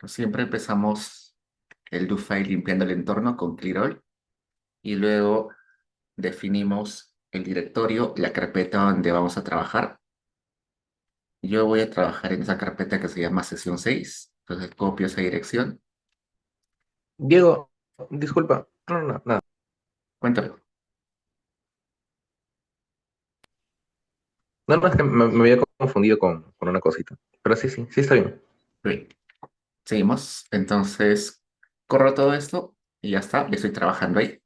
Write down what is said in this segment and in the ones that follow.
Siempre empezamos el do file limpiando el entorno con clear y luego definimos el directorio, la carpeta donde vamos a trabajar. Yo voy a trabajar en esa carpeta que se llama sesión 6. Entonces copio esa dirección. Diego, disculpa. No, no, no, nada. Cuéntame. No, no, es que me había confundido con una cosita. Pero sí, sí, sí está bien. Bien, seguimos. Entonces corro todo esto y ya está. Ya estoy trabajando ahí.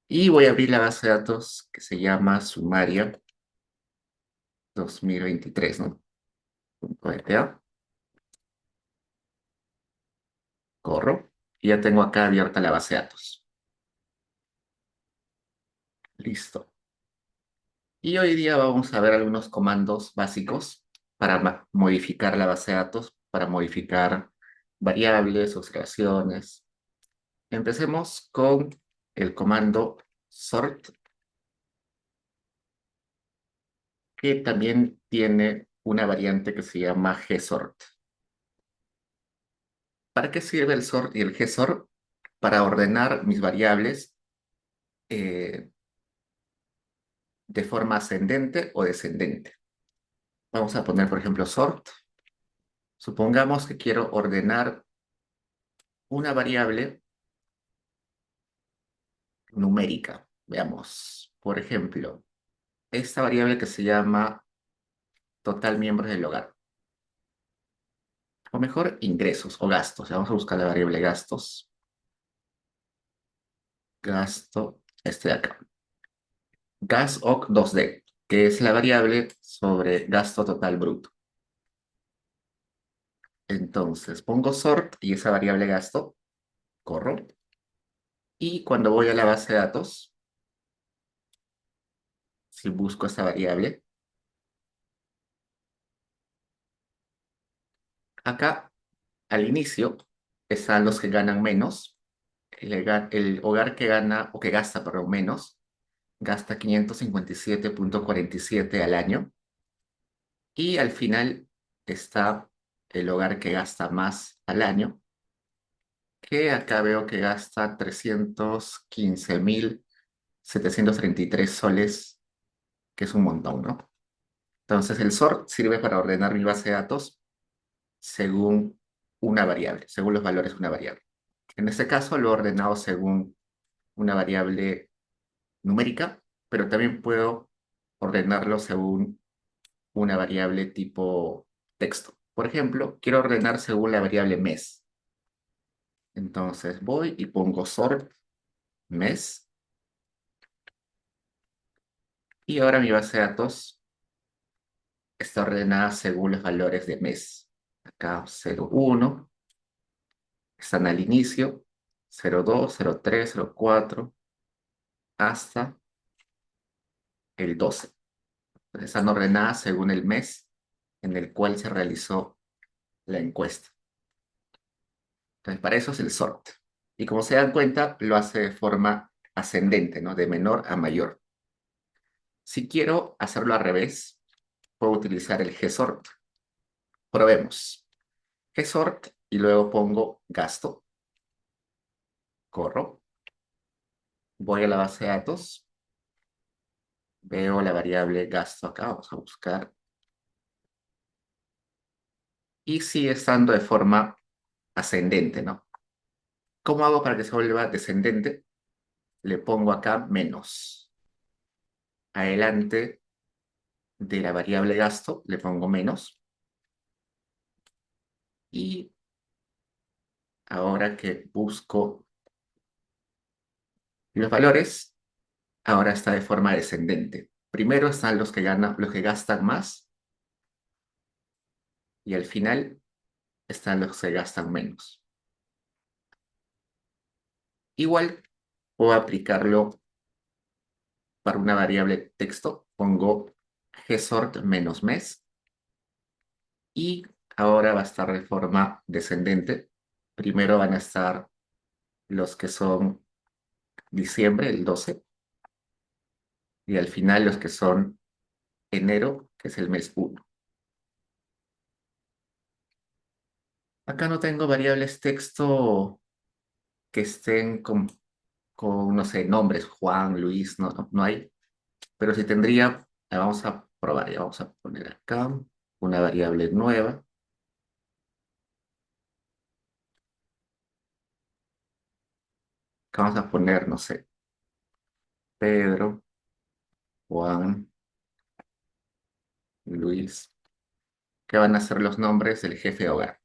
Y voy a abrir la base de datos que se llama Sumaria 2023, ¿no? .rta. Corro. Y ya tengo acá abierta la base de datos. Listo. Y hoy día vamos a ver algunos comandos básicos para modificar la base de datos, para modificar variables, observaciones. Empecemos con el comando sort, que también tiene una variante que se llama gsort. ¿Para qué sirve el sort y el gsort? Para ordenar mis variables eh, de forma ascendente o descendente. Vamos a poner, por ejemplo, sort. Supongamos que quiero ordenar una variable numérica. Veamos, por ejemplo, esta variable que se llama total miembros del hogar, o mejor, ingresos o gastos. Vamos a buscar la variable gastos. Gasto, este de acá. GASOC 2D, que es la variable sobre gasto total bruto. Entonces, pongo sort y esa variable gasto, corro. Y cuando voy a la base de datos, si busco esta variable, acá al inicio están los que ganan menos. El hogar que gana o que gasta, perdón, menos, gasta 557,47 al año. Y al final está el hogar que gasta más al año, que acá veo que gasta 315,733 soles, que es un montón, ¿no? Entonces el sort sirve para ordenar mi base de datos según una variable, según los valores de una variable. En este caso lo he ordenado según una variable numérica, pero también puedo ordenarlo según una variable tipo texto. Por ejemplo, quiero ordenar según la variable mes. Entonces voy y pongo sort mes y ahora mi base de datos está ordenada según los valores de mes. Acá 01 están al inicio, 02, 03, 04 hasta el 12. Entonces, están ordenadas según el mes en el cual se realizó la encuesta. Entonces, para eso es el sort. Y como se dan cuenta, lo hace de forma ascendente, ¿no? De menor a mayor. Si quiero hacerlo al revés, puedo utilizar el gsort. Probemos. Gsort y luego pongo gasto. Corro. Voy a la base de datos. Veo la variable gasto acá. Vamos a buscar. Y sigue estando de forma ascendente, ¿no? ¿Cómo hago para que se vuelva descendente? Le pongo acá menos. Adelante de la variable gasto le pongo menos. Y ahora que busco los valores, ahora está de forma descendente. Primero están los que ganan, los que gastan más y al final están los que gastan menos. Igual puedo aplicarlo para una variable texto. Pongo gsort menos mes y ahora va a estar de forma descendente. Primero van a estar los que son diciembre, el 12, y al final los que son enero, que es el mes 1. Acá no tengo variables texto que estén con, no sé, nombres, Juan, Luis, no hay. Pero si tendría, vamos a probar, ya vamos a poner acá una variable nueva. Acá vamos a poner, no sé, Pedro, Juan, Luis, que van a ser los nombres del jefe de hogar.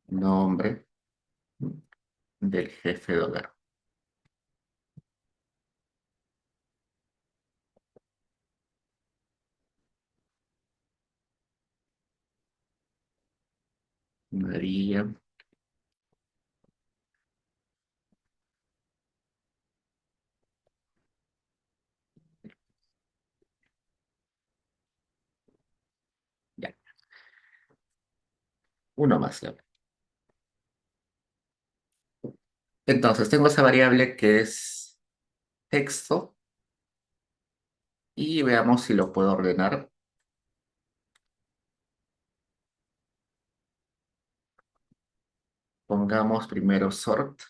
Nombre del jefe de hogar. María. Ya, uno más. Ya. Entonces, tengo esa variable que es texto y veamos si lo puedo ordenar. Pongamos primero sort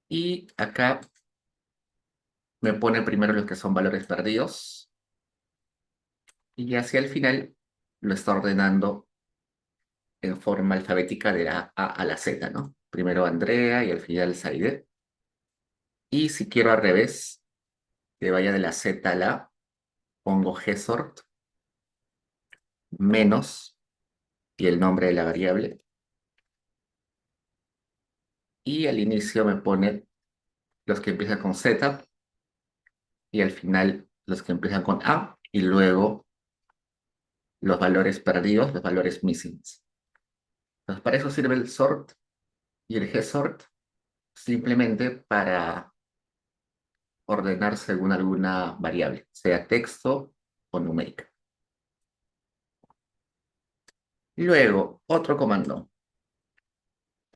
y acá me pone primero los que son valores perdidos y hacia el final lo está ordenando en forma alfabética de la A a la Z, ¿no? Primero Andrea y al final Zaide. Y si quiero al revés, que vaya de la Z a la A, pongo gsort menos y el nombre de la variable. Y al inicio me pone los que empiezan con Z y al final los que empiezan con A y luego los valores perdidos, los valores missing. Entonces, para eso sirve el sort y el gsort simplemente para ordenar según alguna variable, sea texto o numérica. Luego, otro comando,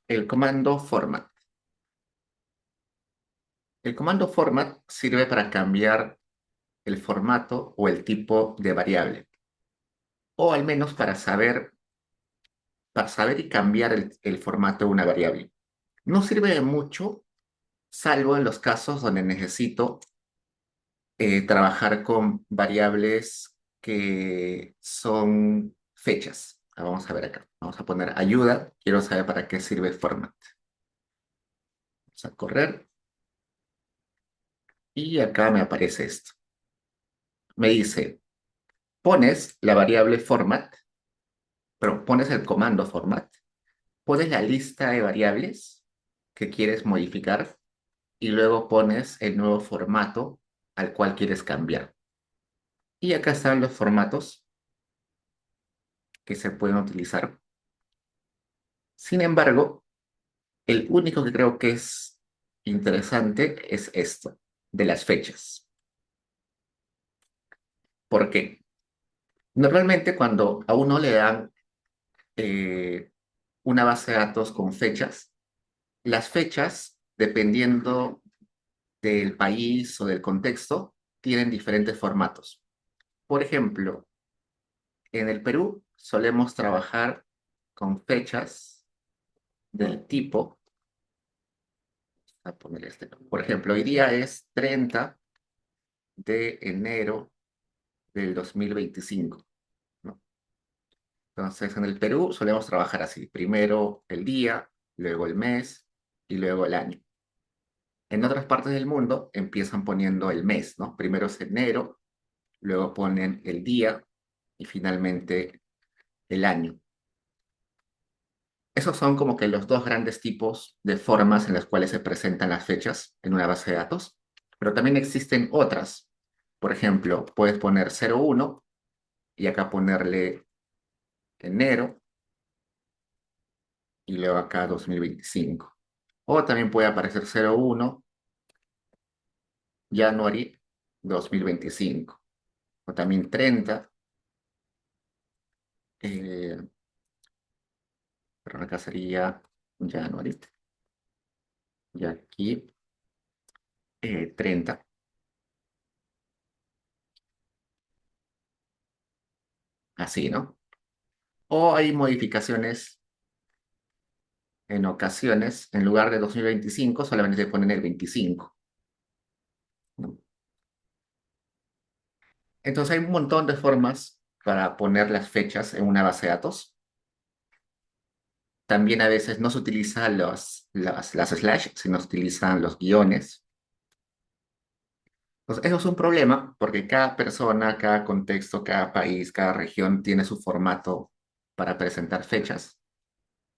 el comando format. El comando format sirve para cambiar el formato o el tipo de variable, o al menos para saber y cambiar el formato de una variable. No sirve de mucho, salvo en los casos donde necesito trabajar con variables que son fechas. Vamos a ver acá. Vamos a poner ayuda. Quiero saber para qué sirve format. Vamos a correr y acá me aparece esto. Me dice, pones la variable format, pero pones el comando format, pones la lista de variables que quieres modificar y luego pones el nuevo formato al cual quieres cambiar. Y acá están los formatos que se pueden utilizar. Sin embargo, el único que creo que es interesante es esto, de las fechas. ¿Por qué? Normalmente cuando a uno le dan eh, una base de datos con fechas, las fechas, dependiendo del país o del contexto, tienen diferentes formatos. Por ejemplo, en el Perú solemos trabajar con fechas del tipo, a poner este, por ejemplo, hoy día es 30 de enero del 2025, ¿no? Entonces, en el Perú solemos trabajar así, primero el día, luego el mes y luego el año. En otras partes del mundo empiezan poniendo el mes, ¿no? Primero es enero, luego ponen el día y finalmente el año. Esos son como que los dos grandes tipos de formas en las cuales se presentan las fechas en una base de datos, pero también existen otras. Por ejemplo, puedes poner 01 y acá ponerle enero y luego acá 2025. O también puede aparecer 01 January 2025. O también 30, eh, pero acá sería January. Y aquí 30. así, ¿no? O hay modificaciones en ocasiones, en lugar de 2025, solamente se ponen el 25, ¿no? Entonces hay un montón de formas para poner las fechas en una base de datos. También a veces no se utilizan las slash, sino se utilizan los guiones. Entonces, eso es un problema porque cada persona, cada contexto, cada país, cada región tiene su formato para presentar fechas.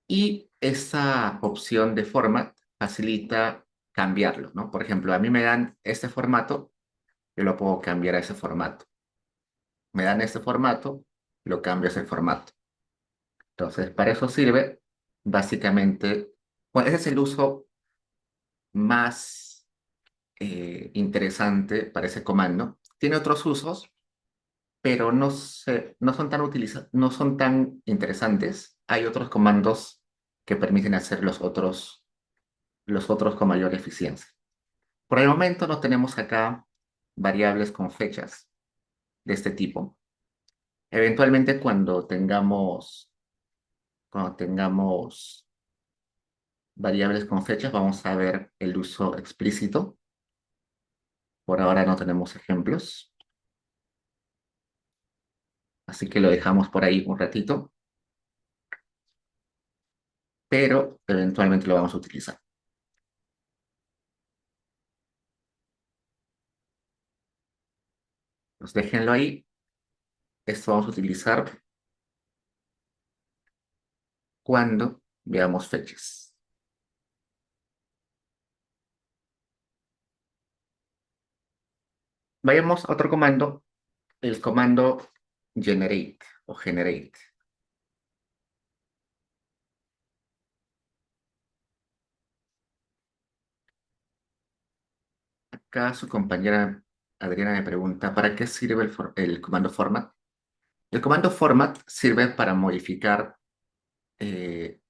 Y esa opción de format facilita cambiarlo, ¿no? Por ejemplo, a mí me dan este formato, yo lo puedo cambiar a ese formato. Me dan este formato, lo cambio a ese formato. Entonces, para eso sirve básicamente, bueno, ese es el uso más interesante para ese comando. Tiene otros usos, pero no son tan interesantes. Hay otros comandos que permiten hacer los otros con mayor eficiencia. Por el momento no tenemos acá variables con fechas de este tipo. Eventualmente cuando tengamos variables con fechas, vamos a ver el uso explícito. Por ahora no tenemos ejemplos, así que lo dejamos por ahí un ratito, pero eventualmente lo vamos a utilizar. Pues déjenlo ahí. Esto vamos a utilizar cuando veamos fechas. Vayamos a otro comando, el comando generate o generate. Acá su compañera Adriana me pregunta, ¿para qué sirve el comando format? El comando format sirve para modificar eh,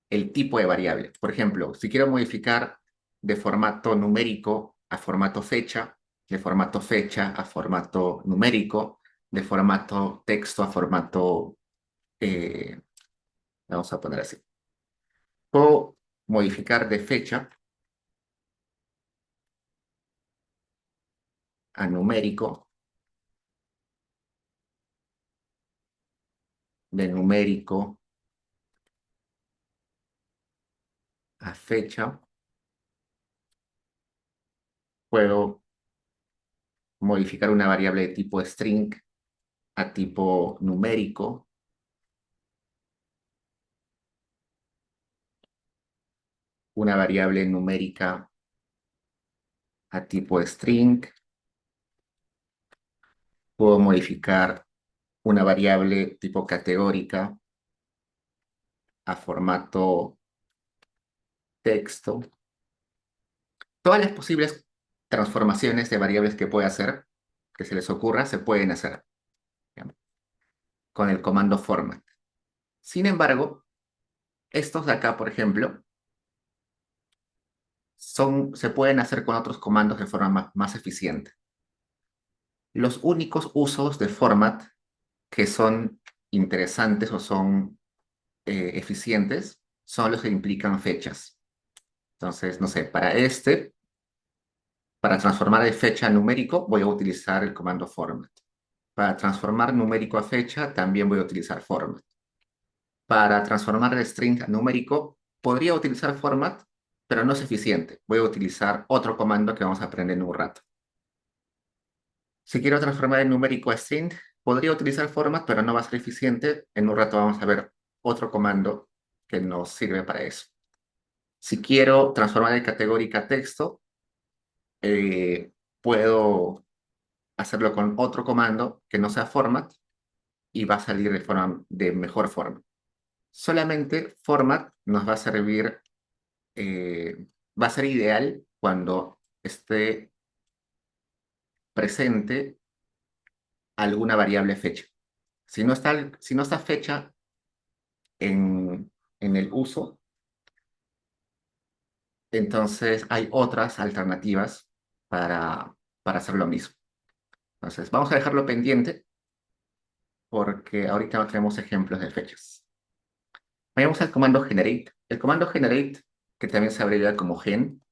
el tipo de variable. Por ejemplo, si quiero modificar de formato numérico a formato fecha, de formato fecha a formato numérico, de formato texto a formato, eh, vamos a poner así. Puedo modificar de fecha a numérico, de numérico a fecha. Puedo modificar una variable de tipo string a tipo numérico, una variable numérica a tipo string. Puedo modificar una variable tipo categórica a formato texto. Todas las posibles transformaciones de variables que pueda hacer, que se les ocurra, se pueden hacer, digamos, con el comando format. Sin embargo, estos de acá, por ejemplo, se pueden hacer con otros comandos de forma más eficiente. Los únicos usos de format que son interesantes o son eficientes son los que implican fechas. Entonces, no sé, para transformar de fecha a numérico, voy a utilizar el comando format. Para transformar numérico a fecha, también voy a utilizar format. Para transformar de string a numérico, podría utilizar format, pero no es eficiente. Voy a utilizar otro comando que vamos a aprender en un rato. Si quiero transformar el numérico a string, podría utilizar format, pero no va a ser eficiente. En un rato vamos a ver otro comando que nos sirve para eso. Si quiero transformar el categórico a texto, eh, puedo hacerlo con otro comando que no sea format y va a salir de mejor forma. Solamente format nos va a servir, va a ser ideal cuando esté presente alguna variable fecha. Si no está fecha en el uso, entonces hay otras alternativas para hacer lo mismo. Entonces, vamos a dejarlo pendiente porque ahorita no tenemos ejemplos de fechas. Vayamos al comando generate. El comando generate, que también se abrevia como gen,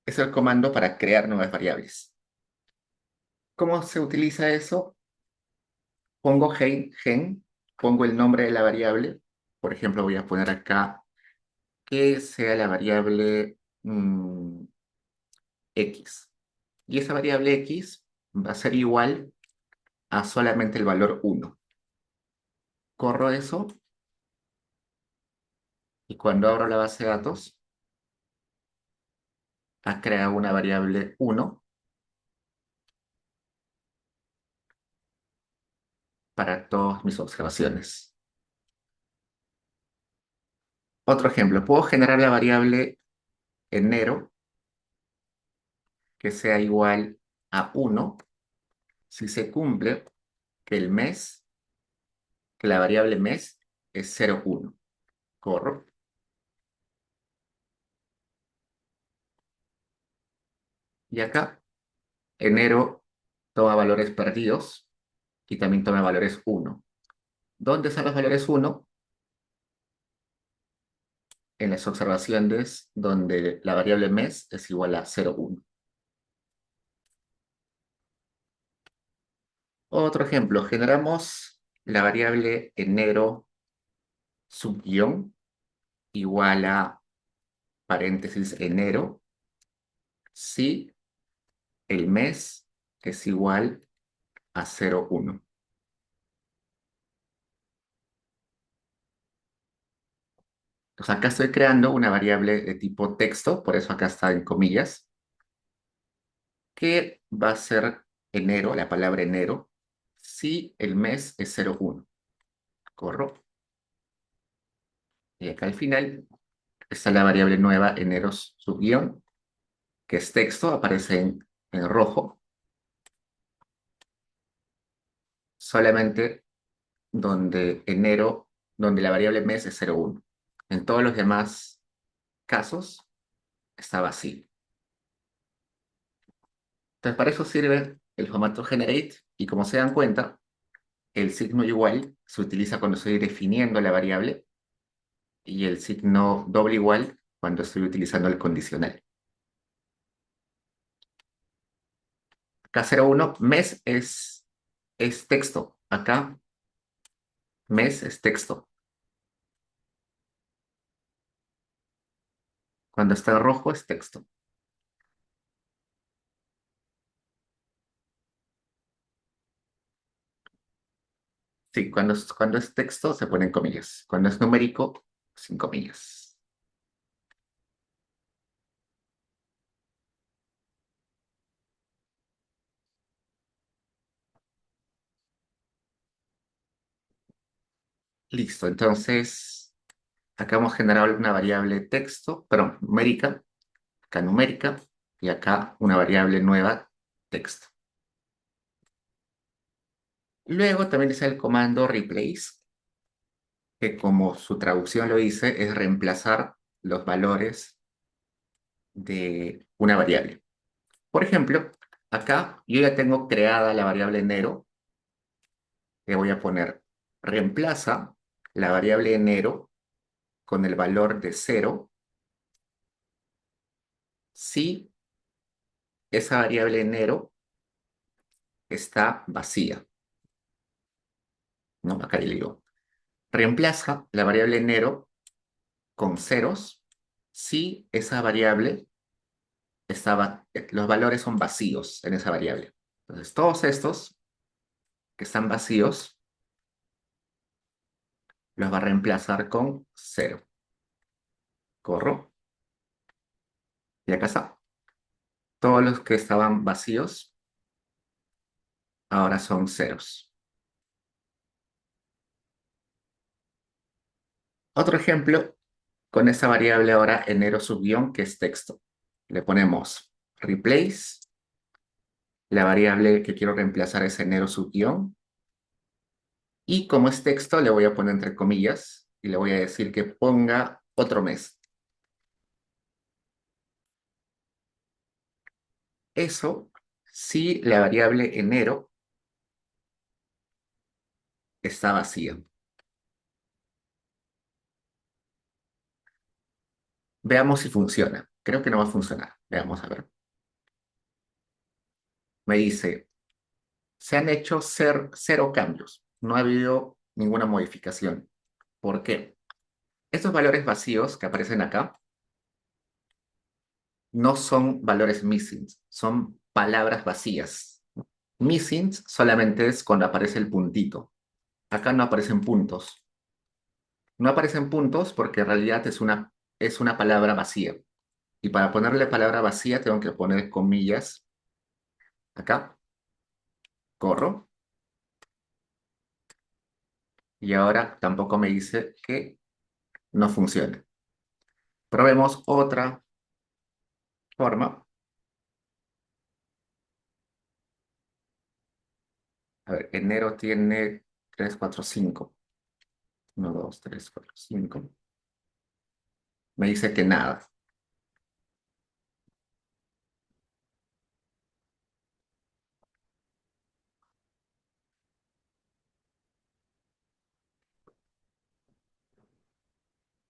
es el comando para crear nuevas variables. ¿Cómo se utiliza eso? Pongo gen, pongo el nombre de la variable. Por ejemplo, voy a poner acá que sea la variable x. Y esa variable x va a ser igual a solamente el valor 1. Corro eso y cuando abro la base de datos, ha creado una variable 1 para todas mis observaciones. Otro ejemplo, puedo generar la variable enero que sea igual a 1 si se cumple que el mes, que la variable mes es 0,1. Corro. Y acá, enero toma valores perdidos y también toma valores 1. ¿Dónde están los valores 1? En las observaciones donde la variable mes es igual a 0,1. Otro ejemplo, generamos la variable enero subguión igual a paréntesis enero si el mes es igual a 0,1. Entonces acá estoy creando una variable de tipo texto, por eso acá está en comillas, que va a ser enero, la palabra enero, si el mes es 0,1. Corro. Y acá al final está la variable nueva enero subguión, que es texto, aparece en rojo, solamente donde enero, donde la variable mes es 0,1. En todos los demás casos está vacío. Entonces, para eso sirve el formato generate y como se dan cuenta, el signo igual se utiliza cuando estoy definiendo la variable y el signo doble igual cuando estoy utilizando el condicional. Acá 0,1, mes es texto. Acá mes es texto. Cuando está en rojo es texto. Sí, cuando es texto se ponen comillas. Cuando es numérico, sin comillas. Listo, entonces acá hemos generado una variable texto, perdón, numérica, acá numérica, y acá una variable nueva, texto. Luego también está el comando replace, que como su traducción lo dice, es reemplazar los valores de una variable. Por ejemplo, acá yo ya tengo creada la variable enero, le voy a poner reemplaza la variable enero con el valor de 0 si esa variable enero está vacía. ¿No? Acá le digo, reemplaza la variable enero con ceros si esa variable los valores son vacíos en esa variable. Entonces, todos estos que están vacíos los va a reemplazar con 0. Corro. Y acá está. Todos los que estaban vacíos ahora son ceros. Otro ejemplo con esta variable ahora enero subguión que es texto. Le ponemos replace, la variable que quiero reemplazar es enero subguión. Y como es texto, le voy a poner entre comillas y le voy a decir que ponga otro mes. Eso si la variable enero está vacía. Veamos si funciona. Creo que no va a funcionar. Veamos a ver. Me dice, se han hecho cero cambios. No ha habido ninguna modificación. ¿Por qué? Estos valores vacíos que aparecen acá no son valores missing, son palabras vacías. Missing solamente es cuando aparece el puntito. Acá no aparecen puntos. No aparecen puntos porque en realidad es una palabra vacía. Y para ponerle palabra vacía tengo que poner comillas acá, corro. Y ahora tampoco me dice que no funciona. Probemos otra forma. A ver, enero tiene 3 4 5 1 2 3 4 5. Me dice que nada.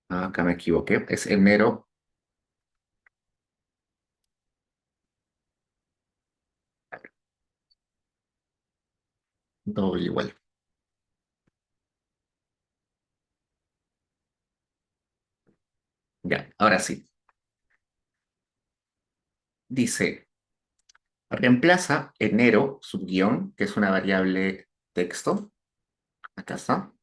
Ah, acá me equivoqué. Es enero, doble igual. Ya, ahora sí. Dice, reemplaza enero, subguión, que es una variable texto, acá está,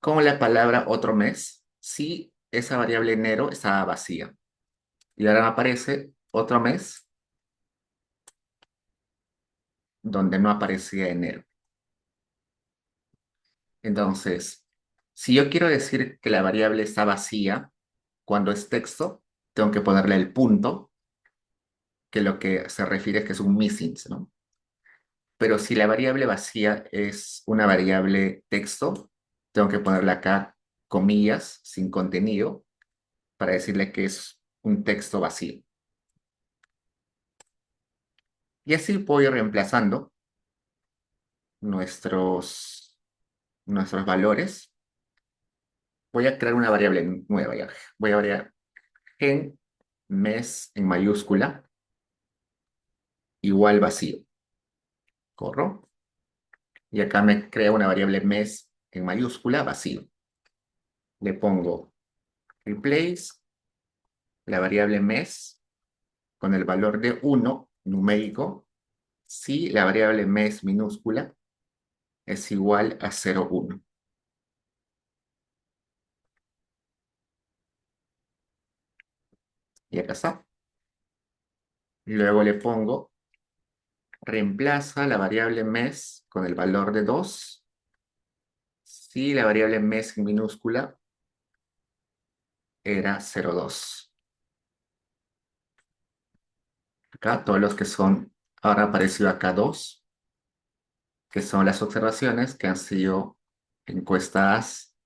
con la palabra otro mes, si esa variable enero estaba vacía. Y ahora me aparece otro mes donde no aparecía enero. Entonces, si yo quiero decir que la variable está vacía cuando es texto, tengo que ponerle el punto, que lo que se refiere es que es un missing, ¿no? Pero si la variable vacía es una variable texto, tengo que ponerle acá comillas sin contenido para decirle que es un texto vacío. Y así puedo ir reemplazando nuestros, nuestros valores. Voy a crear una variable nueva ya. Voy a variar gen mes en mayúscula igual vacío. Corro. Y acá me crea una variable mes en mayúscula vacío. Le pongo replace la variable mes con el valor de 1 numérico si la variable mes minúscula es igual a 0,1. Y acá está. Luego le pongo reemplaza la variable mes con el valor de 2 si la variable mes en minúscula era 0,2. Acá todos los que son, ahora apareció acá 2, que son las observaciones que han sido encuestadas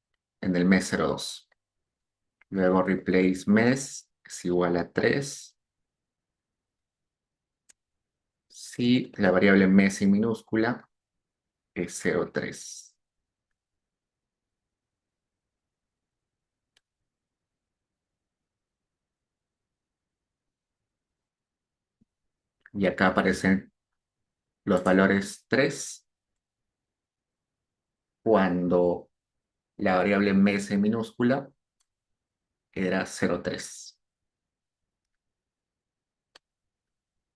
en el mes 0,2. Luego replace mes es igual a 3 si la variable mes en minúscula es 0,3. Y acá aparecen los valores 3 cuando la variable mes en minúscula era 0,3.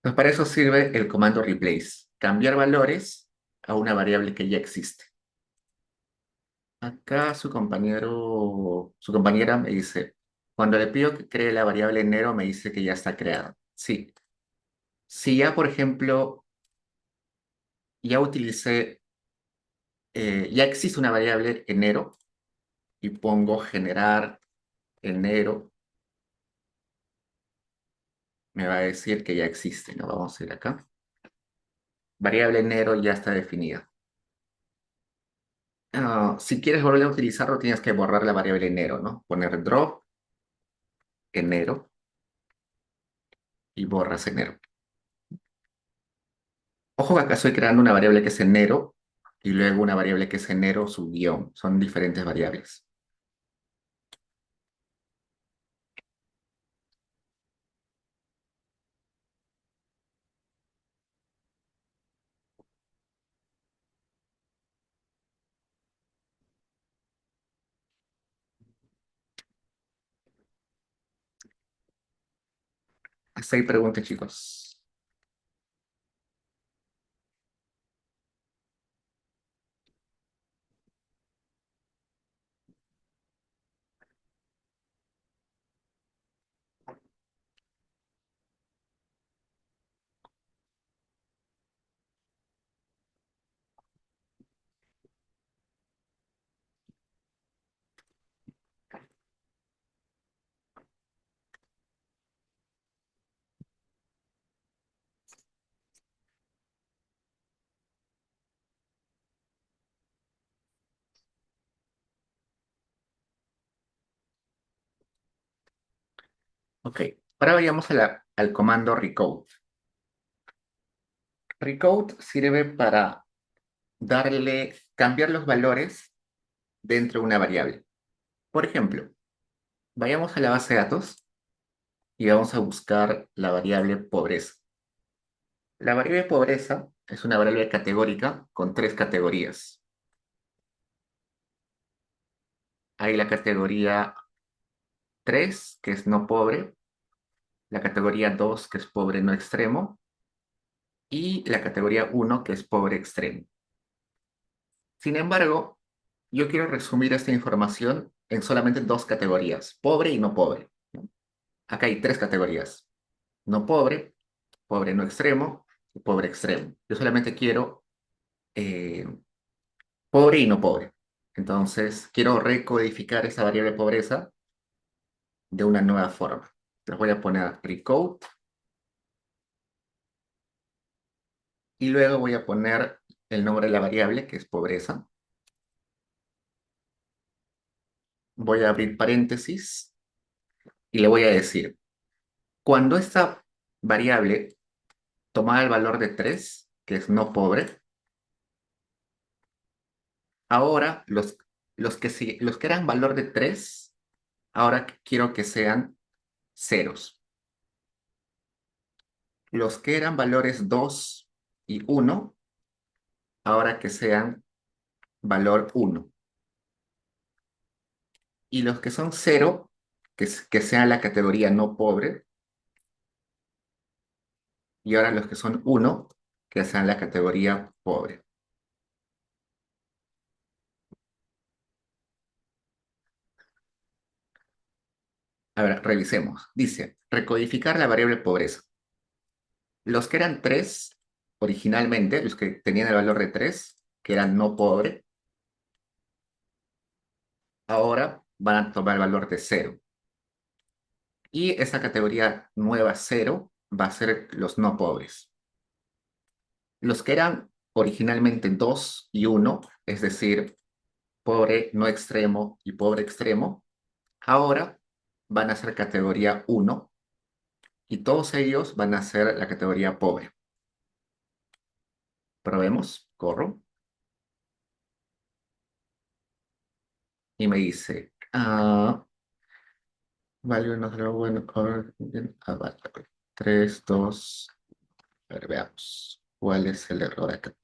Pues para eso sirve el comando replace, cambiar valores a una variable que ya existe. Acá su compañera me dice, cuando le pido que cree la variable enero, me dice que ya está creada. Sí. Si ya, por ejemplo, ya utilicé, ya existe una variable enero y pongo generar enero, me va a decir que ya existe, ¿no? Vamos a ir acá. Variable enero ya está definida. Si quieres volver a utilizarlo, tienes que borrar la variable enero, ¿no? Poner drop enero y borras enero. Ojo que acá estoy creando una variable que es enero y luego una variable que es enero, su guión. Son diferentes variables. Hasta ahí preguntas, chicos. Ok, ahora vayamos al comando recode. Recode sirve para cambiar los valores dentro de una variable. Por ejemplo, vayamos a la base de datos y vamos a buscar la variable pobreza. La variable pobreza es una variable categórica con tres categorías. Hay la categoría 3, que es no pobre, la categoría 2, que es pobre no extremo, y la categoría 1, que es pobre extremo. Sin embargo, yo quiero resumir esta información en solamente dos categorías, pobre y no pobre. Acá hay tres categorías, no pobre, pobre no extremo y pobre extremo. Yo solamente quiero eh, pobre y no pobre. Entonces, quiero recodificar esa variable pobreza de una nueva forma. Les voy a poner recode y luego voy a poner el nombre de la variable, que es pobreza. Voy a abrir paréntesis y le voy a decir, cuando esta variable tomaba el valor de 3, que es no pobre, ahora los que eran valor de 3, ahora quiero que sean ceros. Los que eran valores 2 y 1, ahora que sean valor 1. Y los que son 0, que sean la categoría no pobre, y ahora los que son 1, que sean la categoría pobre. A ver, revisemos. Dice, recodificar la variable pobreza. Los que eran 3 originalmente, los que tenían el valor de 3, que eran no pobre, ahora van a tomar el valor de 0. Y esa categoría nueva 0 va a ser los no pobres. Los que eran originalmente 2 y 1, es decir, pobre no extremo y pobre extremo, ahora van a ser categoría 1 y todos ellos van a ser la categoría pobre. Probemos, corro, y me dice, vale, no será bueno, vale, 3, 2, a ver, veamos, ¿cuál es el error acá?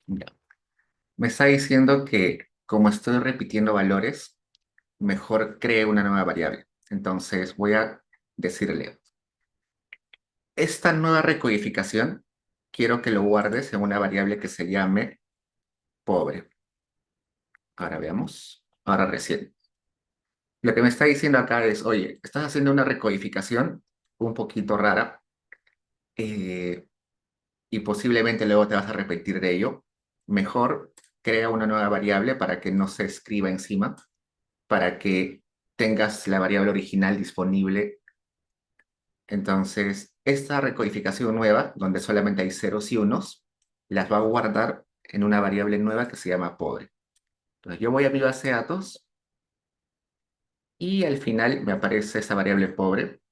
Ya. Me está diciendo que como estoy repitiendo valores, mejor cree una nueva variable. Entonces voy a decirle, esta nueva recodificación quiero que lo guardes en una variable que se llame pobre. Ahora veamos. Ahora recién. Lo que me está diciendo acá es, oye, estás haciendo una recodificación un poquito rara eh, y posiblemente luego te vas a repetir de ello. Mejor crea una nueva variable para que no se escriba encima, para que tengas la variable original disponible. Entonces, esta recodificación nueva, donde solamente hay ceros y unos, las va a guardar en una variable nueva que se llama pobre. Entonces, yo voy a mi base de datos y al final me aparece esa variable pobre,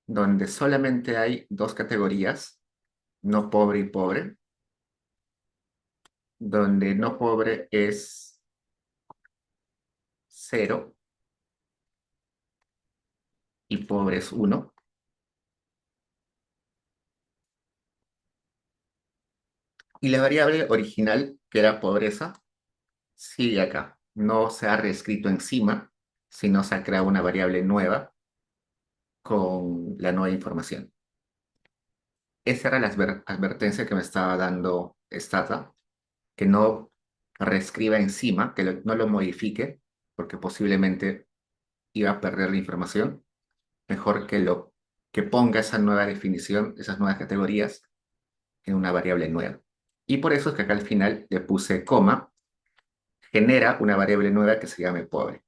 donde solamente hay dos categorías, no pobre y pobre, donde no pobre es cero y pobre es uno. Y la variable original, que era pobreza, sigue acá. No se ha reescrito encima, sino se ha creado una variable nueva con la nueva información. Esa era la advertencia que me estaba dando Stata, que no reescriba encima, que no lo modifique, porque posiblemente iba a perder la información. Mejor que ponga esa nueva definición, esas nuevas categorías en una variable nueva. Y por eso es que acá al final le puse coma, genera una variable nueva que se llame pobre.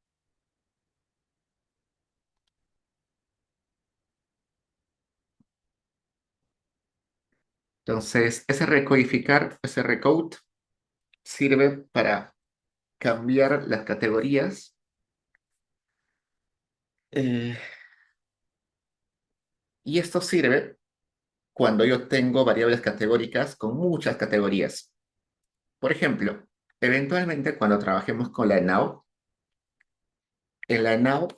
Entonces, ese recodificar, ese recode, sirve para cambiar las categorías. eh, y esto sirve cuando yo tengo variables categóricas con muchas categorías. Por ejemplo, eventualmente cuando trabajemos con la ENAU, en la ENAU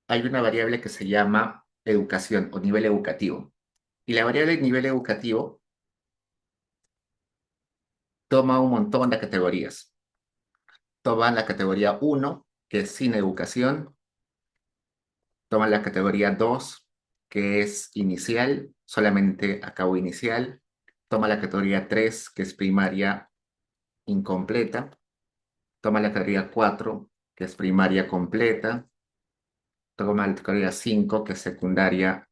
hay una variable que se llama educación o nivel educativo. Y la variable nivel educativo toma un montón de categorías. Toma la categoría uno, que es sin educación. Toma la categoría 2, que es inicial, solamente acabo inicial. Toma la categoría 3, que es primaria incompleta. Toma la categoría 4, que es primaria completa. Toma la categoría 5, que es secundaria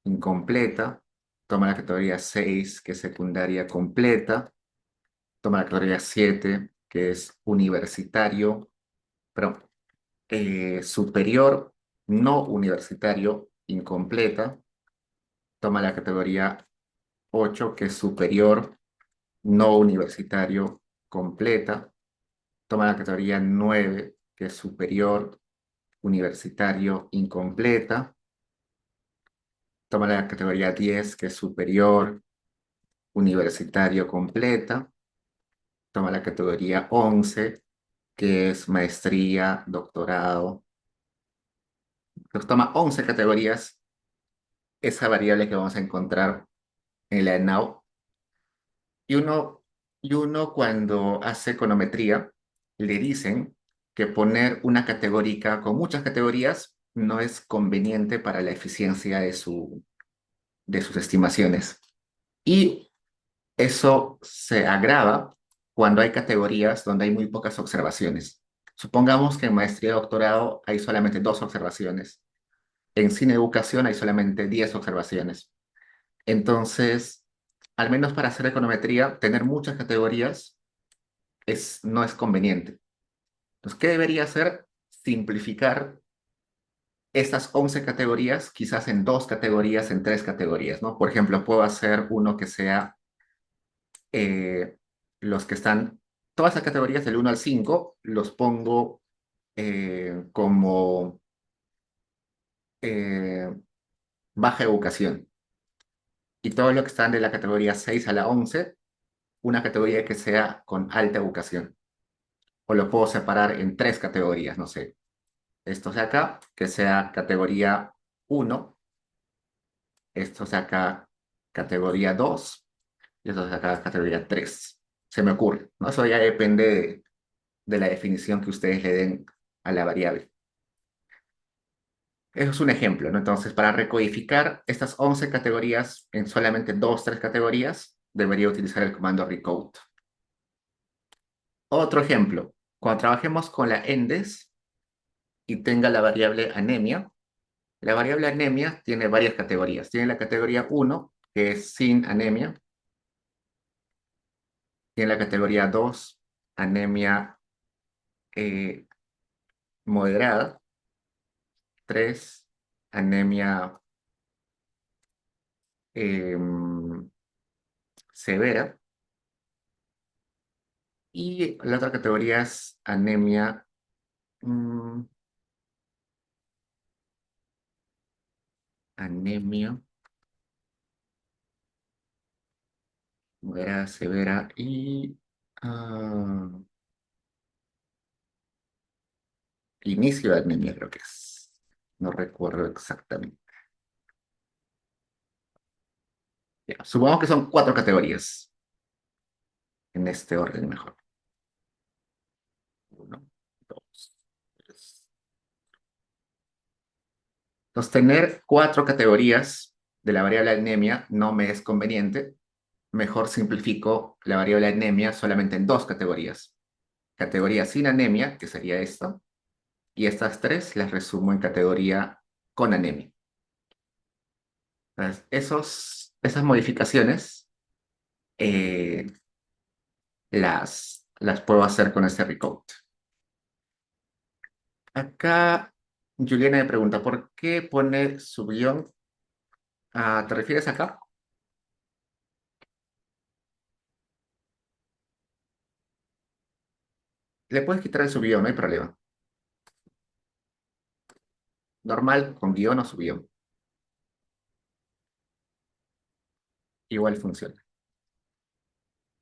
incompleta. Toma la categoría 6, que es secundaria completa. Toma la categoría 7, que es universitario, pero superior no universitario incompleta. Toma la categoría 8, que es superior no universitario completa. Toma la categoría 9, que es superior universitario incompleta. Toma la categoría 10, que es superior universitario completa. Toma la categoría 11, que es maestría, doctorado. Entonces toma 11 categorías esa variable que vamos a encontrar en la ENAU. Y uno cuando hace econometría le dicen que poner una categórica con muchas categorías no es conveniente para la eficiencia de sus estimaciones. Y eso se agrava cuando hay categorías donde hay muy pocas observaciones. Supongamos que en maestría y doctorado hay solamente dos observaciones. En cine educación hay solamente 10 observaciones. Entonces, al menos para hacer econometría, tener muchas categorías no es conveniente. Entonces, ¿qué debería hacer? Simplificar estas 11 categorías, quizás en dos categorías, en tres categorías, ¿no? Por ejemplo, puedo hacer uno que sea eh, los que están, todas las categorías del 1 al 5, los pongo como eh, baja educación. Y todo lo que están de la categoría 6 a la 11, una categoría que sea con alta educación. O lo puedo separar en tres categorías, no sé. Esto de acá, que sea categoría 1, esto de acá, categoría 2, y esto de acá, categoría 3. Se me ocurre, ¿no? Eso ya depende de la definición que ustedes le den a la variable. Eso es un ejemplo, ¿no? Entonces, para recodificar estas 11 categorías en solamente dos, tres categorías, debería utilizar el comando recode. Otro ejemplo, cuando trabajemos con la ENDES y tenga la variable anemia, la variable anemia tiene varias categorías. Tiene la categoría 1, que es sin anemia. Tiene la categoría 2, anemia eh, moderada. 3, anemia em, severa. Y la otra categoría es anemia mm, anemia moderada, severa y inicio de anemia, creo que es. No recuerdo exactamente. Ya, supongamos que son 4 categorías en este orden mejor. Uno, dos, tres. Entonces, tener 4 categorías de la variable anemia no me es conveniente. Mejor simplifico la variable anemia solamente en 2 categorías. Categoría sin anemia, que sería esta, y estas 3 las resumo en categoría con anemia. Entonces, esas modificaciones eh, las puedo hacer con este recode. Acá Juliana me pregunta, ¿por qué pone su guión? ¿Te refieres acá? Le puedes quitar el subguión, no hay problema. Normal, con guión o subguión. Igual funciona.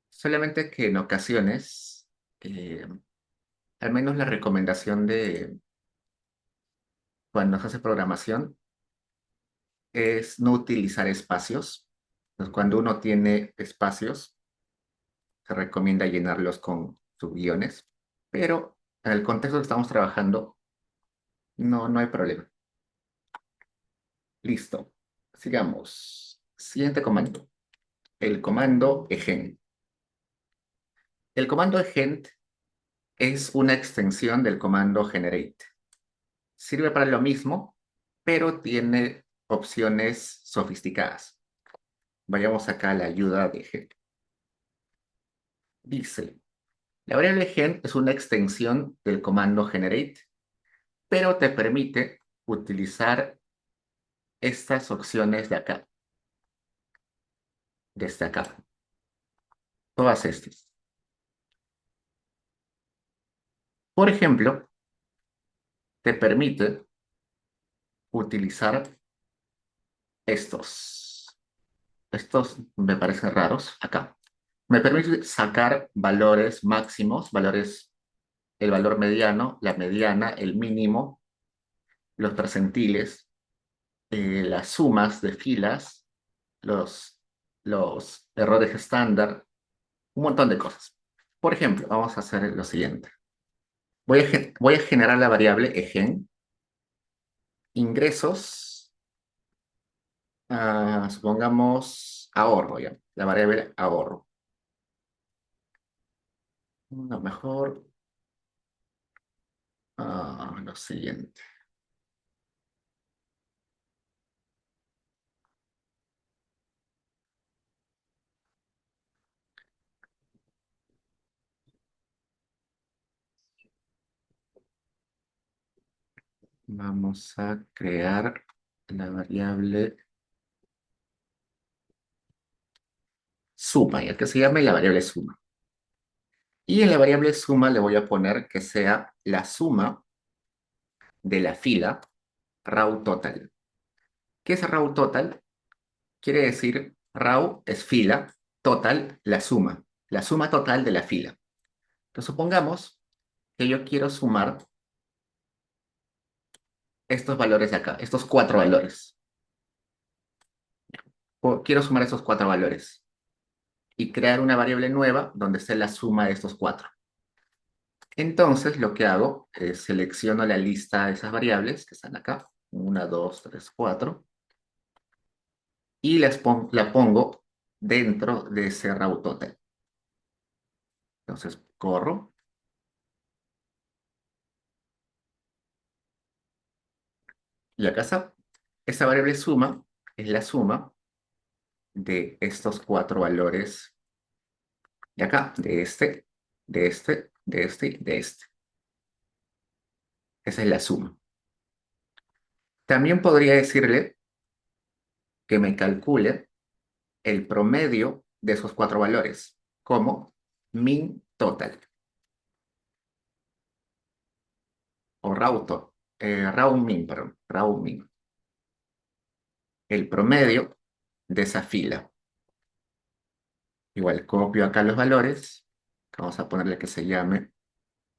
Solamente que en ocasiones, eh, al menos la recomendación de cuando se hace programación es no utilizar espacios. Entonces, cuando uno tiene espacios, se recomienda llenarlos con subguiones, pero en el contexto que estamos trabajando, no hay problema. Listo. Sigamos. Siguiente comando. El comando egen. El comando egen es una extensión del comando generate. Sirve para lo mismo, pero tiene opciones sofisticadas. Vayamos acá a la ayuda de gen. Dice, la variable gen es una extensión del comando generate, pero te permite utilizar estas opciones de acá, desde acá. Todas estas. Por ejemplo, te permite utilizar estos. Estos me parecen raros acá. Me permite sacar valores máximos, valores, el valor mediano, la mediana, el mínimo, los percentiles, las sumas de filas, los, los errores estándar, un montón de cosas. Por ejemplo, vamos a hacer lo siguiente. Voy a generar la variable egen, ingresos, supongamos ahorro, ya, la variable ahorro. A lo mejor lo siguiente. Vamos a crear la variable suma, ya que se llame la variable suma. Y en la variable suma le voy a poner que sea la suma de la fila raw total. ¿Qué es raw total? Quiere decir raw es fila, total la suma total de la fila. Entonces supongamos que yo quiero sumar estos valores de acá, estos 4 valores. Quiero sumar esos 4 valores y crear una variable nueva donde esté la suma de estos 4. Entonces lo que hago es selecciono la lista de esas variables que están acá, 1, 2, 3, 4, y la pongo dentro de ese raw total. Entonces, corro. Y acá está. Esta variable suma es la suma de estos cuatro valores de acá, de este, de este, de este y de este. Esa es la suma. También podría decirle que me calcule el promedio de esos cuatro valores como min total o raw min, perdón, raw min. El promedio de esa fila. Igual copio acá los valores. Vamos a ponerle que se llame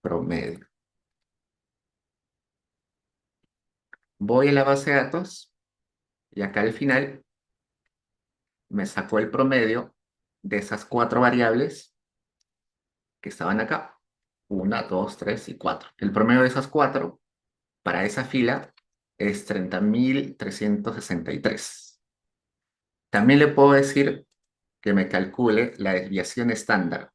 promedio. Voy a la base de datos y acá al final me sacó el promedio de esas cuatro variables que estaban acá. Una, dos, tres y cuatro. El promedio de esas cuatro para esa fila es 30.363. También le puedo decir que me calcule la desviación estándar.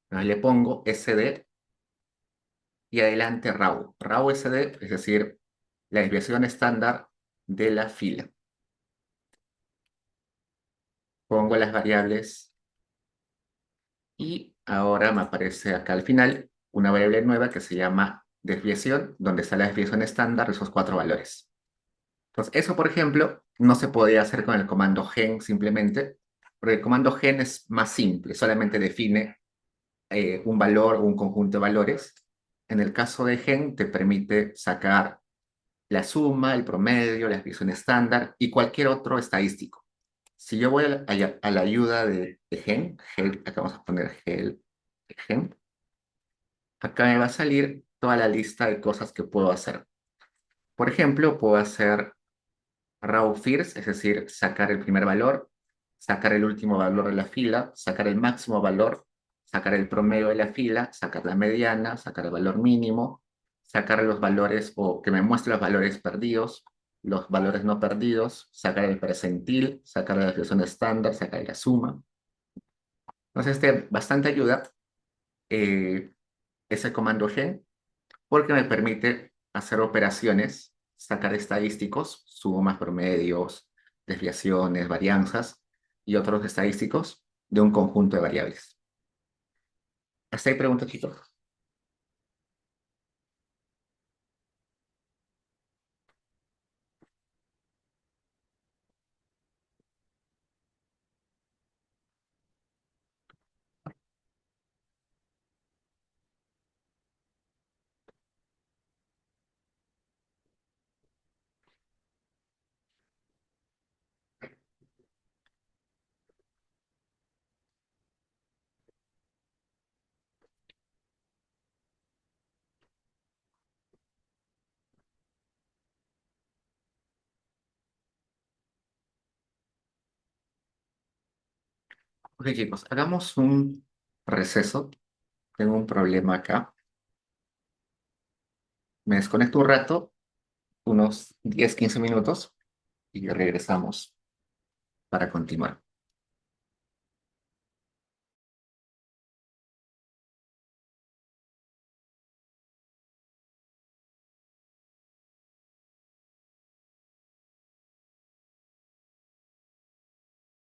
Entonces le pongo SD y adelante RAW. RAW SD, es decir, la desviación estándar de la fila. Pongo las variables y ahora me aparece acá al final una variable nueva que se llama desviación, donde está la desviación estándar de esos cuatro valores. Entonces, eso, por ejemplo, no se podía hacer con el comando gen simplemente, porque el comando gen es más simple, solamente define un valor o un conjunto de valores. En el caso de gen, te permite sacar la suma, el promedio, la desviación estándar y cualquier otro estadístico. Si yo voy a la ayuda de gen, acá vamos a poner gen, acá me va a salir toda la lista de cosas que puedo hacer. Por ejemplo, puedo hacer raw first, es decir, sacar el primer valor, sacar el último valor de la fila, sacar el máximo valor, sacar el promedio de la fila, sacar la mediana, sacar el valor mínimo, sacar los valores o que me muestre los valores perdidos, los valores no perdidos, sacar el percentil, sacar la desviación estándar, sacar la suma. Entonces, bastante ayuda eh, ese comando gen porque me permite hacer operaciones, sacar estadísticos, sumas, promedios, desviaciones, varianzas y otros estadísticos de un conjunto de variables. ¿Hasta ahí pregunta, chicos? Ok, chicos, hagamos un receso. Tengo un problema acá. Me desconecto un rato, unos 10, 15 minutos, y regresamos para continuar.